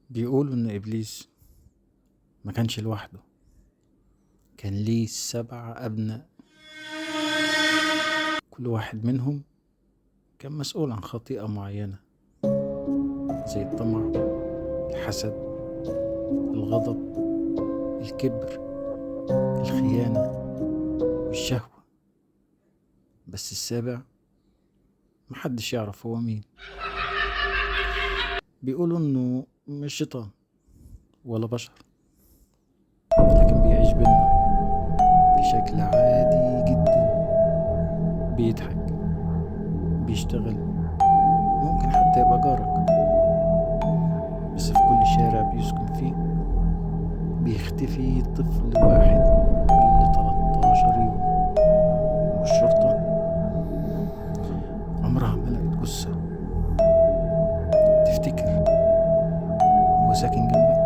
بيقولوا إن إبليس ما كانش لوحده، كان ليه 7 أبناء، كل واحد منهم كان مسؤول عن خطيئة معينة زي الطمع، الحسد، الغضب، الكبر، الخيانة والشهوة. بس السابع محدش يعرف هو مين. بيقولوا إنه مش شيطان ولا بشر، لكن بيعيش بينا بشكل عادي جدا، بيضحك، بيشتغل، ممكن حتى يبقى جارك. بس في كل شارع بيسكن فيه بيختفي طفل واحد كل 13 يوم، والشرطة عمرها ما لقت جثة. تفتكر هو ساكن جنبك؟